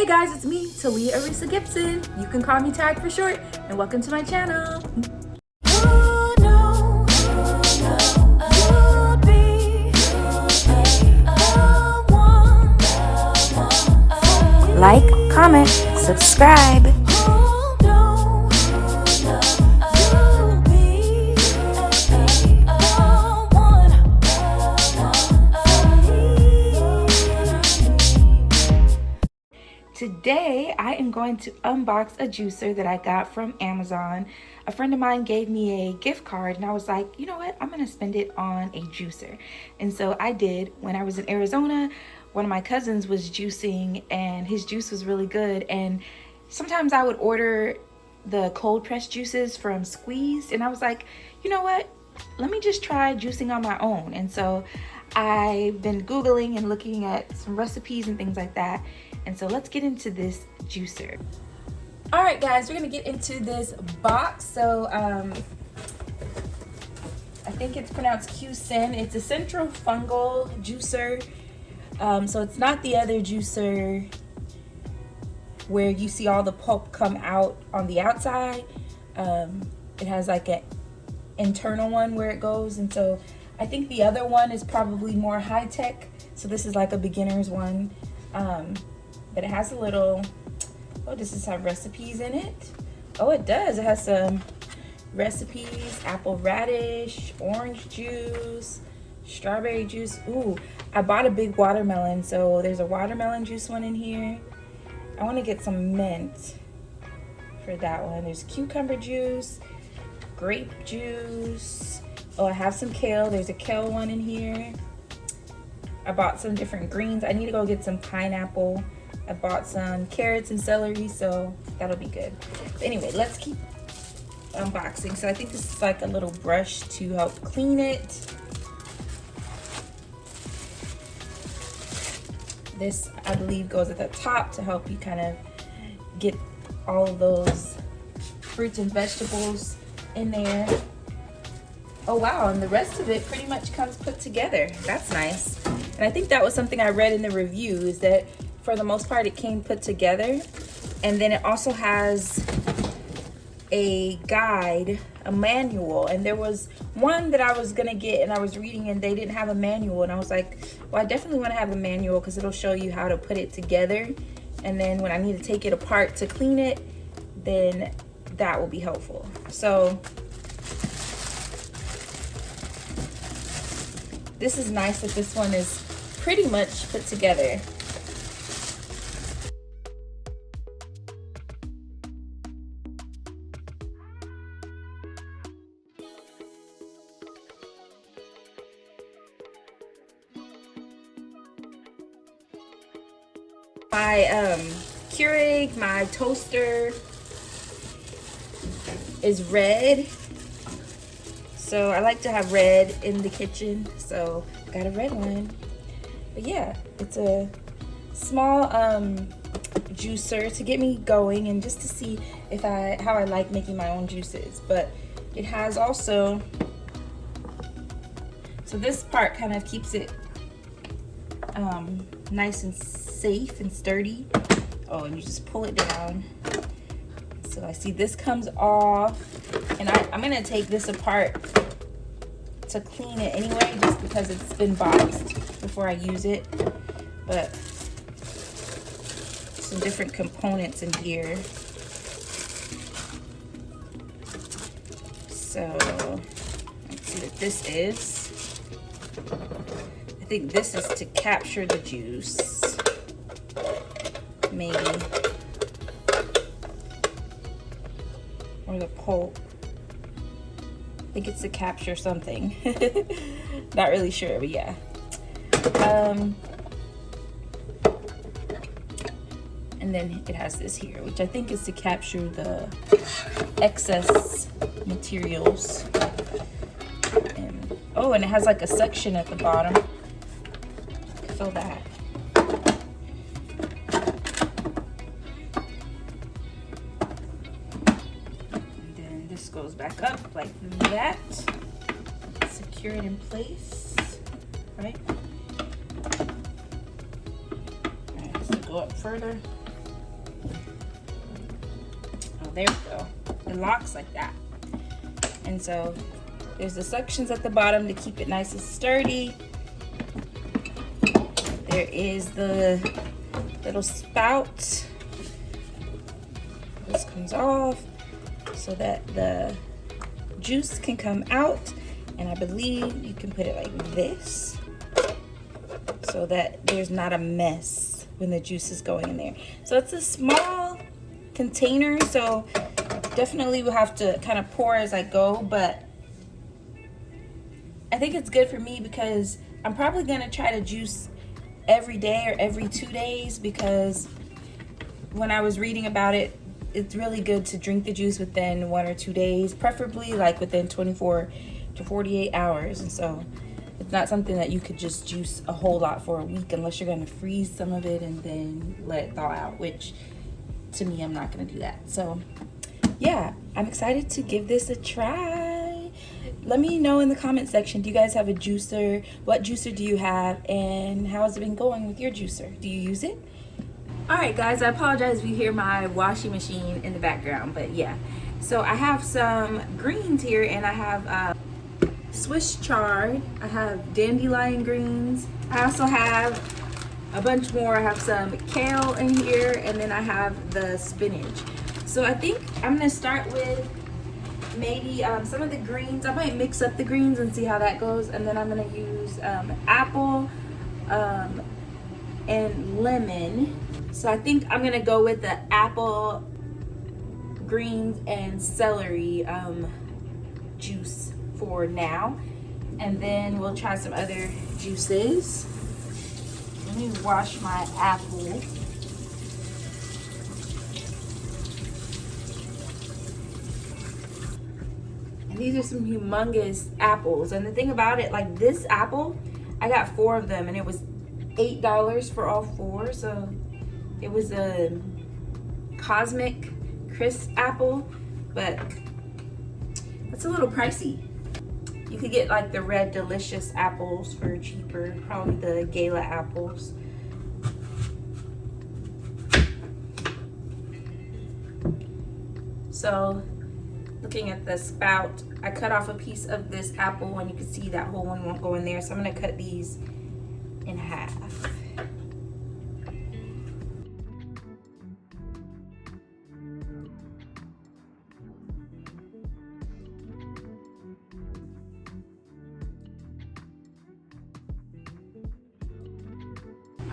Hey guys, it's me, Talia Arisa Gibson. You can call me Tag for short, and welcome to my channel. Like, comment, subscribe. Today, I am going to unbox a juicer that I got from Amazon. A friend of mine gave me a gift card and I was like, you know what? I'm gonna spend it on a juicer. And so I did. When I was in Arizona, one of my cousins was juicing and his juice was really good. And sometimes I would order the cold pressed juices from Squeeze and I was like, you know what? Let me just try juicing on my own. And so I've been Googling and looking at some recipes and things like that. And so let's get into this juicer. All right, guys, we're gonna get into this box. So I think it's pronounced Q-Sen. It's a central fungal juicer. So it's not the other juicer where you see all the pulp come out on the outside. It has like an internal one where it goes. And so I think the other one is probably more high tech. So this is like a beginner's one. But it has a little, oh, does this have recipes in it? Oh, it does. It has some recipes, apple radish, orange juice, strawberry juice. Ooh, I bought a big watermelon, so there's a watermelon juice one in here. I want to get some mint for that one. There's cucumber juice, grape juice. Oh, I have some kale. There's a kale one in here. I bought some different greens. I need to go get some pineapple. I bought some carrots and celery, so that'll be good. But anyway, let's keep unboxing. So I think this is like a little brush to help clean it. This, I believe, goes at the top to help you kind of get all of those fruits and vegetables in there. Oh wow, and the rest of it pretty much comes put together. That's nice. And I think that was something I read in the review, is that for the most part it came put together. And then it also has a guide, a manual. And there was one that I was gonna get and I was reading and they didn't have a manual. And I was like, well, I definitely wanna have a manual because it'll show you how to put it together. And then when I need to take it apart to clean it, then that will be helpful. So this is nice that this one is pretty much put together. My Keurig, my toaster is red. So I like to have red in the kitchen, so I got a red one. But yeah, it's a small juicer to get me going and just to see if how I like making my own juices. But it has also, so this part kind of keeps it nice and safe and sturdy. Oh, and you just pull it down. So I see this comes off, and I'm gonna take this apart to clean it anyway, just because it's been boxed before I use it. But some different components in here. So let's see what this is. I think this is to capture the juice, maybe, or the pulp. I think it's to capture something. Not really sure, but yeah. And then it has this here, which I think is to capture the excess materials. And, oh, and it has like a suction at the bottom. Fill that. And then this goes back up like that. Secure it in place, right? All right, so go up further. Oh, there we go. It locks like that. And so there's the suctions at the bottom to keep it nice and sturdy. There is the little spout. This comes off so that the juice can come out. And I believe you can put it like this so that there's not a mess when the juice is going in there. So it's a small container, so definitely we'll have to kind of pour as I go, but I think it's good for me because I'm probably gonna try to juice every day or every 2 days, because when I was reading about it, it's really good to drink the juice within 1 or 2 days, preferably like within 24 to 48 hours. And so it's not something that you could just juice a whole lot for a week unless you're gonna freeze some of it and then let it thaw out, which to me, I'm not gonna do that. So yeah, I'm excited to give this a try. Let me know in the comment section, do you guys have a juicer? What juicer do you have, and how has it been going with your juicer? Do you use it? All right, guys, I apologize if you hear my washing machine in the background, but yeah. So I have some greens here, and I have Swiss chard, I have dandelion greens. I also have a bunch more. I have some kale in here, and then I have the spinach. So I think I'm gonna start with maybe some of the greens. I might mix up the greens and see how that goes, and then I'm gonna use apple and lemon. So I think I'm gonna go with the apple, greens, and celery juice for now, and then we'll try some other juices. Let me wash my apple. And these are some humongous apples. And the thing about it, like this apple, I got 4 of them, and it was $8 for all 4. So it was a Cosmic Crisp apple, but it's a little pricey. You could get like the Red Delicious apples for cheaper, probably the Gala apples. So looking at the spout, I cut off a piece of this apple, and you can see that whole one won't go in there. So I'm gonna cut these in half.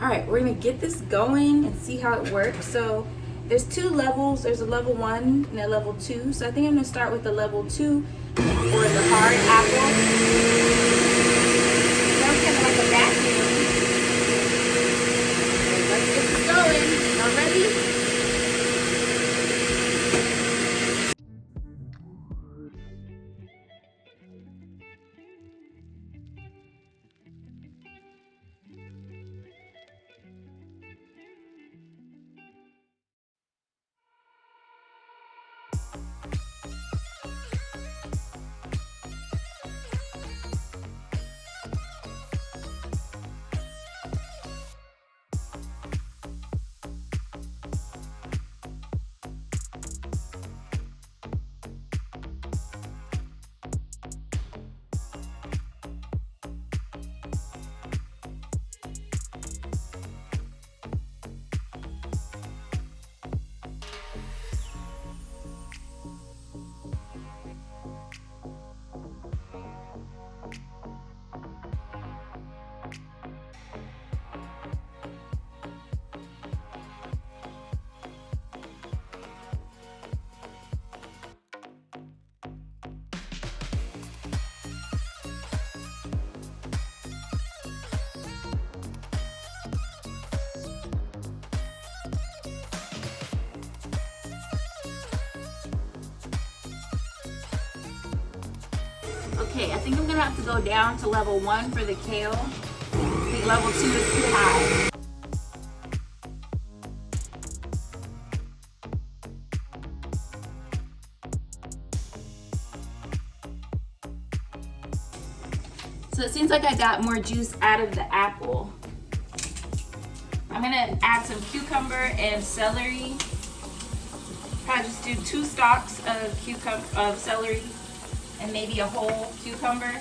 All right, we're gonna get this going and see how it works. So there's 2 levels. There's a level 1 and a level 2. So I think I'm gonna start with the level 2 for the hard apple. Sounds kind of like a vacuum. Let's get this going. Y'all ready? Okay, I think I'm gonna have to go down to level 1 for the kale. I think level 2 is too high. So it seems like I got more juice out of the apple. I'm gonna add some cucumber and celery Probably just do 2 stalks of celery and maybe a whole cucumber. Okay,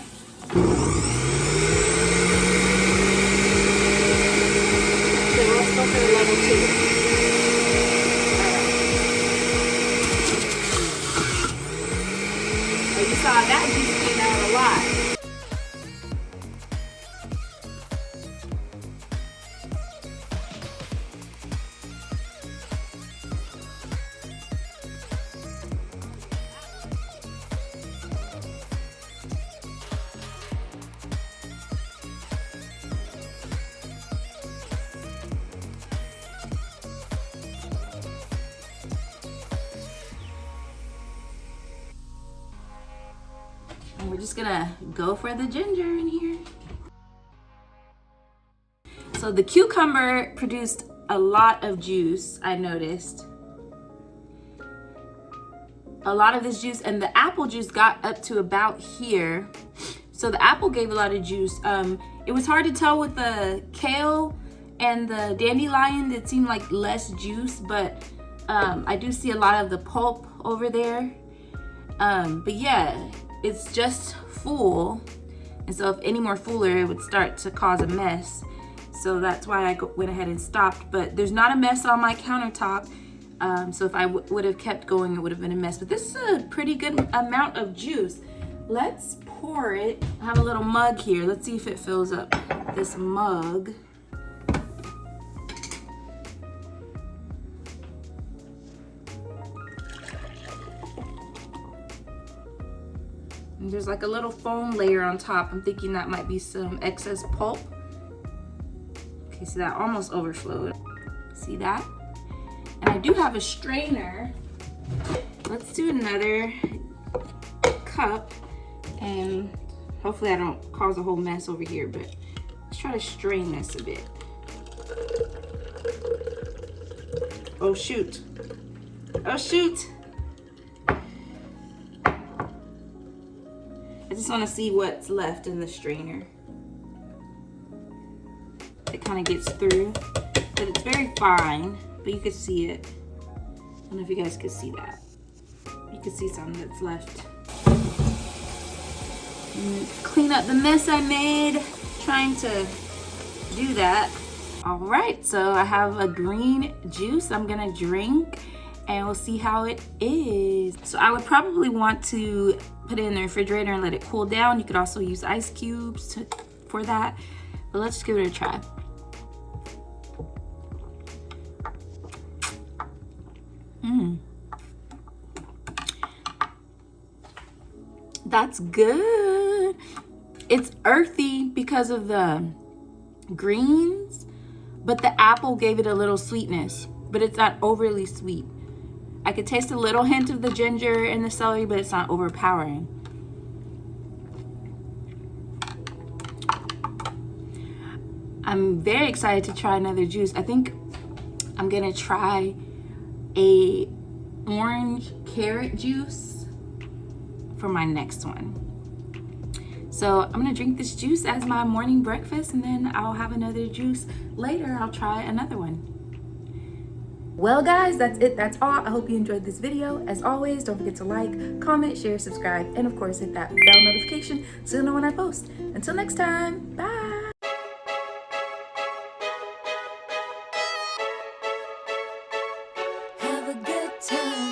let's go for the level 2. Oh, you saw that juice came out a lot. And we're just gonna go for the ginger in here. So the cucumber produced a lot of juice, I noticed. A lot of this juice, and the apple juice got up to about here. So the apple gave a lot of juice. It was hard to tell with the kale and the dandelion. It seemed like less juice, but I do see a lot of the pulp over there. But yeah, it's just full, and so if any more fuller it would start to cause a mess, so that's why I went ahead and stopped. But there's not a mess on my countertop, so if I would have kept going it would have been a mess. But this is a pretty good amount of juice. Let's pour it. I have a little mug here. Let's see if it fills up this mug. And there's like a little foam layer on top. I'm thinking that might be some excess pulp. Okay, so that almost overflowed. See that? And I do have a strainer. Let's do another cup, and hopefully I don't cause a whole mess over here, but let's try to strain this a bit. Oh shoot. Oh shoot. I just want to see what's left in the strainer. It kind of gets through, but it's very fine, but you can see it. I don't know if you guys can see that. You can see something that's left. Clean up the mess I made trying to do that. All right, so I have a green juice I'm gonna drink, and we'll see how it is. So I would probably want to put it in the refrigerator and let it cool down. You could also use ice cubes for that, but let's give it a try. That's good. It's earthy because of the greens, but the apple gave it a little sweetness, but it's not overly sweet. I could taste a little hint of the ginger and the celery, but it's not overpowering. I'm very excited to try another juice. I think I'm gonna try a orange carrot juice for my next one. So I'm gonna drink this juice as my morning breakfast, and then I'll have another juice later. I'll try another one. Well guys, that's it, that's all. I hope you enjoyed this video. As always, don't forget to like, comment, share, subscribe, and of course hit that bell notification so you'll know when I post. Until next time, bye. Have a good time.